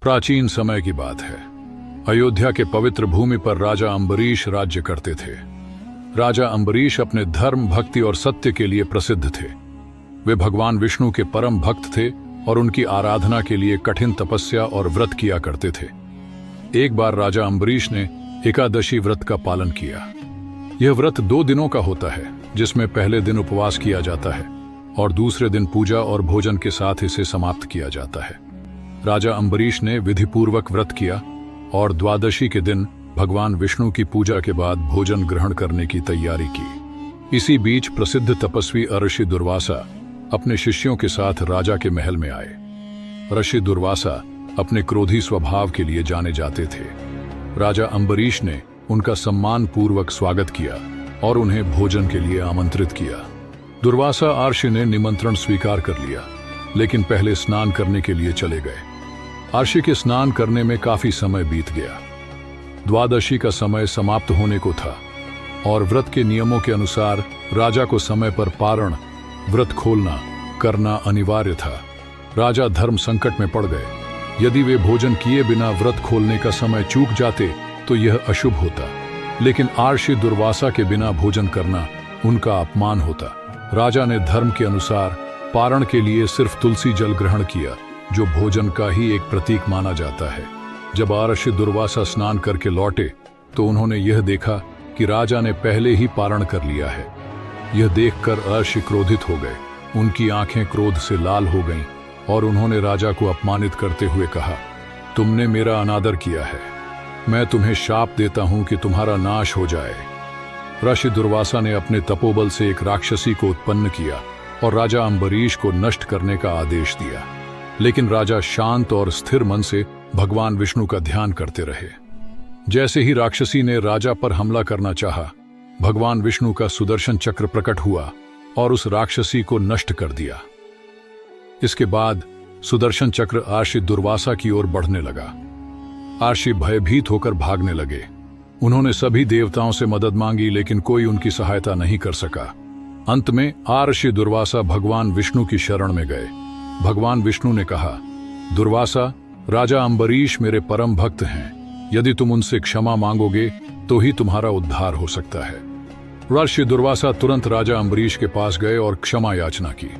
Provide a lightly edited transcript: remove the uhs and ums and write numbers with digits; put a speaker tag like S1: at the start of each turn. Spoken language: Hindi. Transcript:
S1: प्राचीन समय की बात है। अयोध्या के पवित्र भूमि पर राजा अम्बरीश राज्य करते थे। राजा अम्बरीश अपने धर्म, भक्ति और सत्य के लिए प्रसिद्ध थे। वे भगवान विष्णु के परम भक्त थे और उनकी आराधना के लिए कठिन तपस्या और व्रत किया करते थे। एक बार राजा अम्बरीश ने एकादशी व्रत का पालन किया। यह व्रत 2 दिनों का होता है, जिसमें पहले दिन उपवास किया जाता है और दूसरे दिन पूजा और भोजन के साथ इसे समाप्त किया जाता है। राजा अम्बरीश ने विधिपूर्वक व्रत किया और द्वादशी के दिन भगवान विष्णु की पूजा के बाद भोजन ग्रहण करने की तैयारी की। इसी बीच प्रसिद्ध तपस्वी ऋषि दुर्वासा अपने शिष्यों के साथ राजा के महल में आए। ऋषि दुर्वासा अपने क्रोधी स्वभाव के लिए जाने जाते थे। राजा अम्बरीश ने उनका सम्मान पूर्वक स्वागत किया और उन्हें भोजन के लिए आमंत्रित किया। दुर्वासा ऋषि ने निमंत्रण स्वीकार कर लिया, लेकिन पहले स्नान करने के लिए चले गए। ऋषि के स्नान करने में काफी समय बीत गया। द्वादशी का समय समाप्त होने को था और व्रत के नियमों के अनुसार राजा को समय पर पारण, व्रत खोलना करना अनिवार्य था। राजा धर्म संकट में पड़ गए। यदि वे भोजन किए बिना व्रत खोलने का समय चूक जाते तो यह अशुभ होता, लेकिन ऋषि दुर्वासा के बिना भोजन करना उनका अपमान होता। राजा ने धर्म के अनुसार पारण के लिए सिर्फ तुलसी जल ग्रहण किया, जो भोजन का ही एक प्रतीक माना जाता है। जब ऋषि दुर्वासा स्नान करके लौटे तो उन्होंने यह देखा कि राजा ने पहले ही पारण कर लिया है। यह देखकर ऋषि क्रोधित हो गए। उनकी आंखें क्रोध से लाल हो गईं और उन्होंने राजा को अपमानित करते हुए कहा, तुमने मेरा अनादर किया है। मैं तुम्हें शाप देता हूं कि तुम्हारा नाश हो जाए। ऋषि दुर्वासा ने अपने तपोबल से एक राक्षसी को उत्पन्न किया और राजा अम्बरीश को नष्ट करने का आदेश दिया। लेकिन राजा शांत और स्थिर मन से भगवान विष्णु का ध्यान करते रहे। जैसे ही राक्षसी ने राजा पर हमला करना चाहा, भगवान विष्णु का सुदर्शन चक्र प्रकट हुआ और उस राक्षसी को नष्ट कर दिया। इसके बाद सुदर्शन चक्र ऋषि दुर्वासा की ओर बढ़ने लगा। ऋषि भयभीत होकर भागने लगे। उन्होंने सभी देवताओं से मदद मांगी, लेकिन कोई उनकी सहायता नहीं कर सका। अंत में ऋषि दुर्वासा भगवान विष्णु की शरण में गए। भगवान विष्णु ने कहा, दुर्वासा, राजा अम्बरीश मेरे परम भक्त हैं। यदि तुम उनसे क्षमा मांगोगे तो ही तुम्हारा उद्धार हो सकता है। ऋषि दुर्वासा तुरंत राजा अम्बरीश के पास गए और क्षमा याचना की।